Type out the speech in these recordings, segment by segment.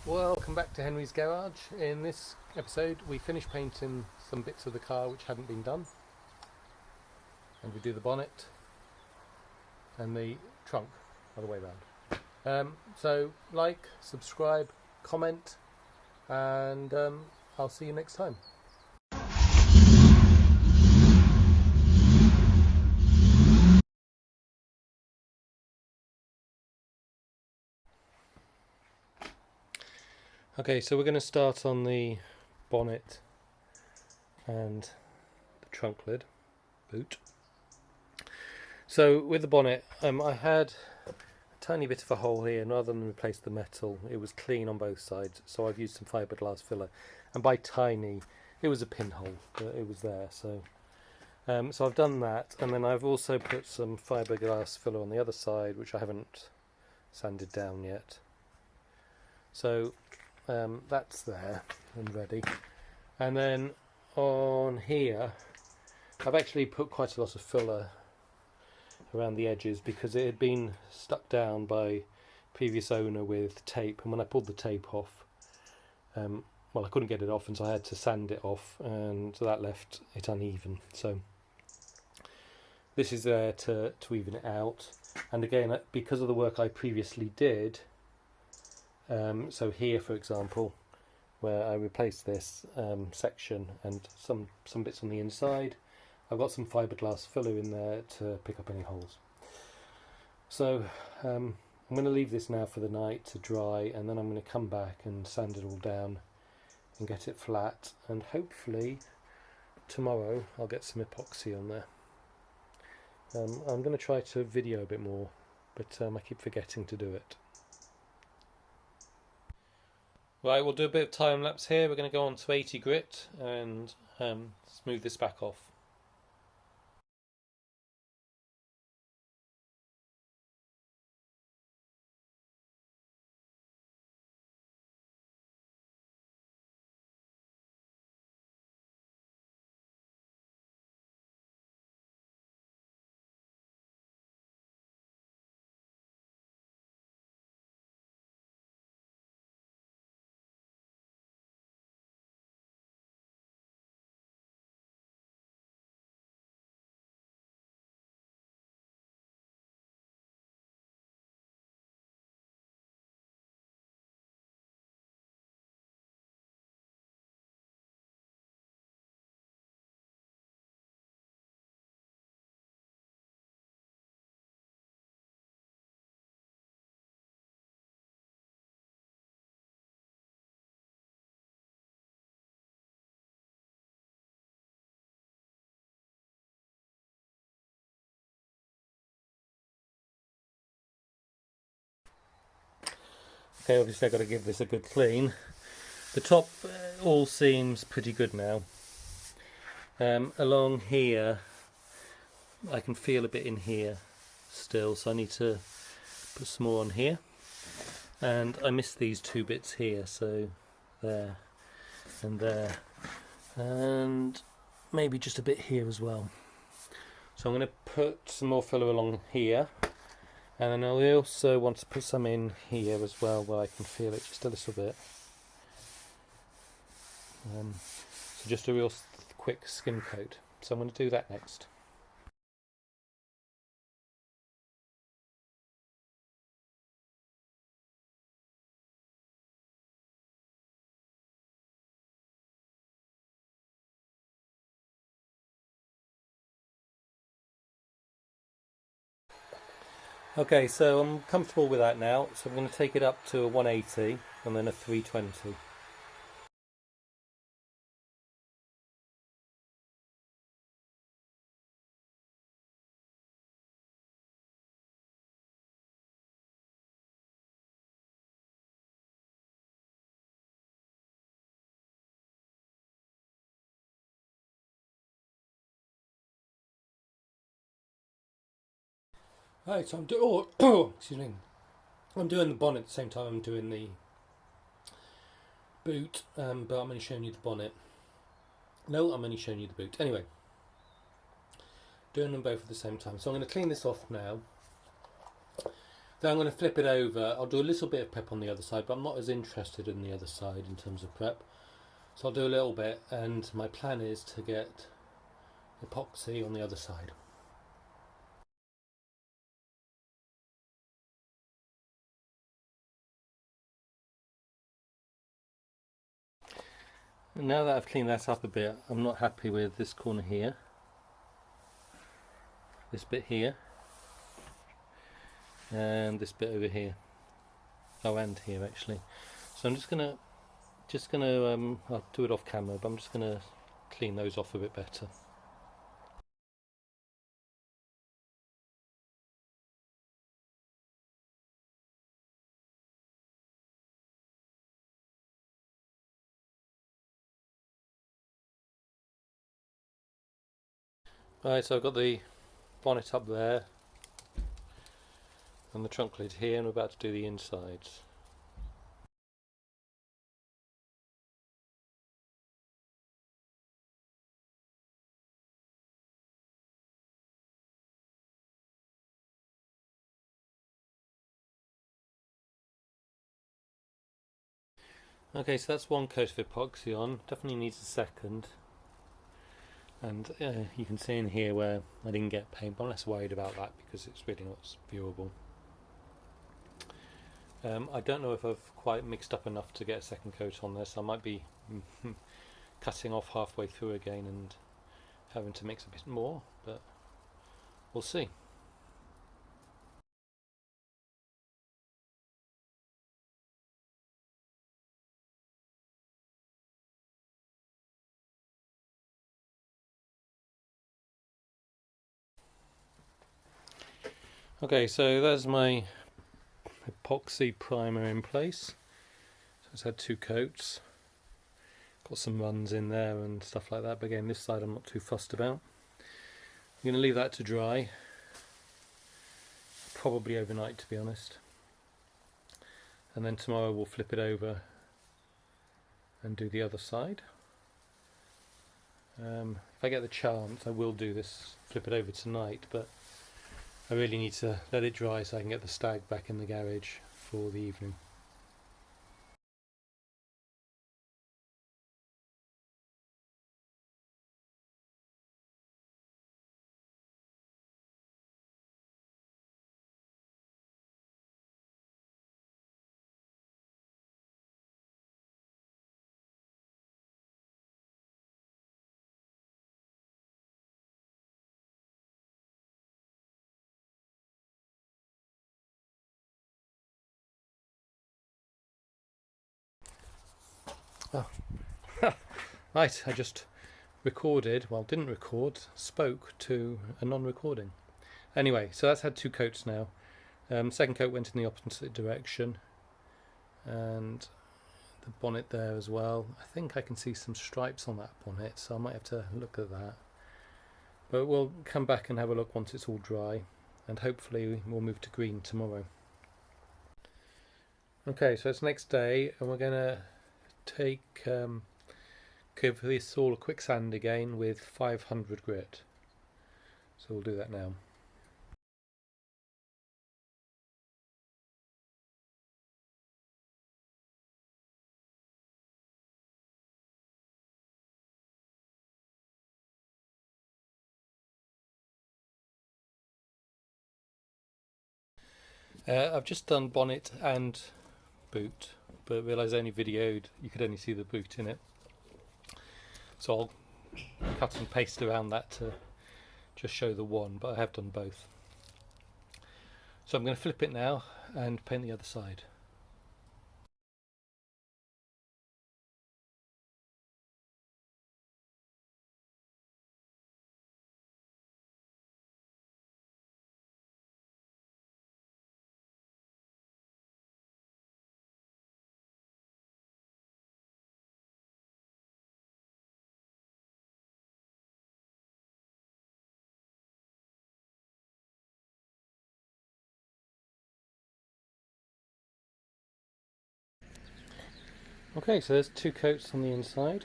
Welcome back to Henry's Garage. In this episode we finish painting some bits of the car which hadn't been done, and we do the bonnet and the trunk other way around. So like, subscribe, comment, and I'll see you next time. Okay, so we're going to start on the bonnet and the trunk lid boot. So with the bonnet, I had a tiny bit of a hole here, and rather than replace the metal, it was clean on both sides, so I've used some fiberglass filler, and by tiny it was a pinhole, but it was there. So I've done that, and then I've also put some fiberglass filler on the other side, which I haven't sanded down yet. So that's there and ready. And then on here I've actually put quite a lot of filler around the edges because it had been stuck down by previous owner with tape, and when I pulled the tape off, well, I couldn't get it off, and so I had to sand it off, and so that left it uneven. So this is there to even it out. And again, because of the work I previously did, so here for example, where I replaced this section and some bits on the inside, I've got some fiberglass filler in there to pick up any holes. So I'm going to leave this now for the night to dry, and then I'm going to come back and sand it all down and get it flat, and hopefully tomorrow I'll get some epoxy on there. I'm going to try to video a bit more, but I keep forgetting to do it. Right, we'll do a bit of time lapse here. We're going to go on to 80 grit and smooth this back off. Okay, obviously I've got to give this a good clean. The top all seems pretty good now. Along here I can feel a bit in here still, so I need to put some more on here. And I missed these two bits here, so there and there, and maybe just a bit here as well. So I'm going to put some more filler along here, and then I also want to put some in here as well where I can feel it just a little bit. So just a real quick skim coat. So I'm going to do that next. Okay, so I'm comfortable with that now, so I'm going to take it up to a 180 and then a 320. Right, so I'm excuse me. I'm doing the bonnet at the same time I'm doing the boot, but I'm only showing you the bonnet. No, I'm only showing you the boot. Anyway, doing them both at the same time. So I'm going to clean this off now. Then I'm going to flip it over. I'll do a little bit of prep on the other side, but I'm not as interested in the other side in terms of prep. So I'll do a little bit, and my plan is to get epoxy on the other side. And now that I've cleaned that up a bit, I'm not happy with this corner here, this bit here, and this bit over here. Oh, and here actually. So I'm just gonna I'll do it off camera, but I'm just gonna clean those off a bit better. Right, so I've got the bonnet up there and the trunk lid here, and we're about to do the insides. Okay, so that's one coat of epoxy on. Definitely needs a second. And you can see in here where I didn't get paint, but I'm less worried about that because it's really not viewable. I don't know if I've quite mixed up enough to get a second coat on this. I might be cutting off halfway through again and having to mix a bit more, but we'll see. Okay, so there's my epoxy primer in place. So it's had 2 coats. Got some runs in there and stuff like that, but again this side I'm not too fussed about. I'm going to leave that to dry, probably overnight to be honest, and then tomorrow we'll flip it over and do the other side. If I get the chance I will do this, flip it over tonight, but I really need to let it dry so I can get the stag back in the garage for the evening. Oh. Right, I just didn't record, spoke to a non-recording. Anyway, so that's had 2 coats now. Second coat went in the opposite direction, and the bonnet there as well. I think I can see some stripes on that bonnet, so I might have to look at that. But we'll come back and have a look once it's all dry, and hopefully we'll move to green tomorrow. Okay, so it's next day, and we're going to give this all a quick sand again with 500 grit. So we'll do that now. I've just done bonnet and boot, but realised I only videoed, you could only see the boot in it. So I'll cut and paste around that to just show the one, but I have done both. So I'm going to flip it now and paint the other side. Okay, so there's 2 coats on the inside.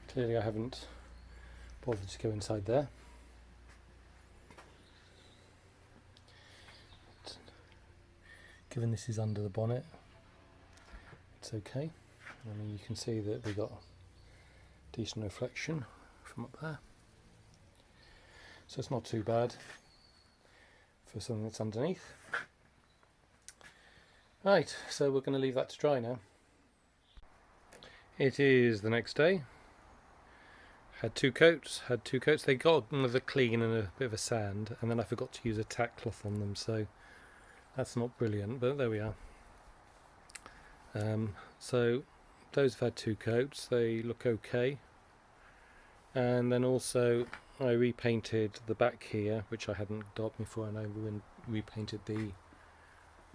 Clearly I haven't bothered to go inside there. given this is under the bonnet, it's okay. I mean, you can see that we got decent reflection from up there, so it's not too bad for something that's underneath. Right, so we're going to leave that to dry now. It is the next day. Had two coats. They got another clean and a bit of a sand, and then I forgot to use a tack cloth on them, so that's not brilliant, but there we are. So those have had two coats, they look okay. And then also I repainted the back here, which I hadn't done before, and I repainted the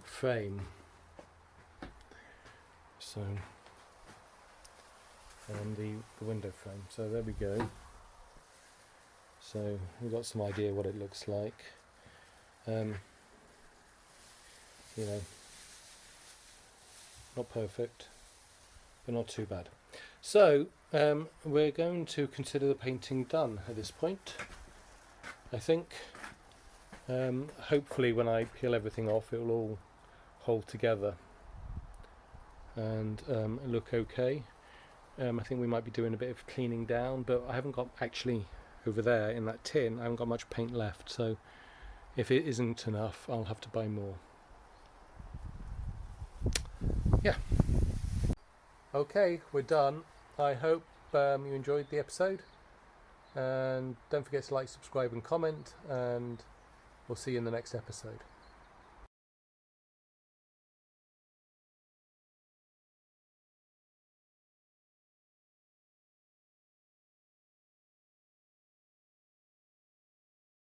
frame. So, and the window frame. So there we go. So we've got some idea what it looks like. You know, not perfect, but not too bad. So we're going to consider the painting done at this point, I think. Hopefully when I peel everything off, it will all hold together and look okay. I think we might be doing a bit of cleaning down, but I haven't got, actually over there in that tin, I haven't got much paint left, so if it isn't enough, I'll have to buy more. Yeah. Okay, we're done. I hope you enjoyed the episode, and don't forget to like, subscribe and comment, and we'll see you in the next episode.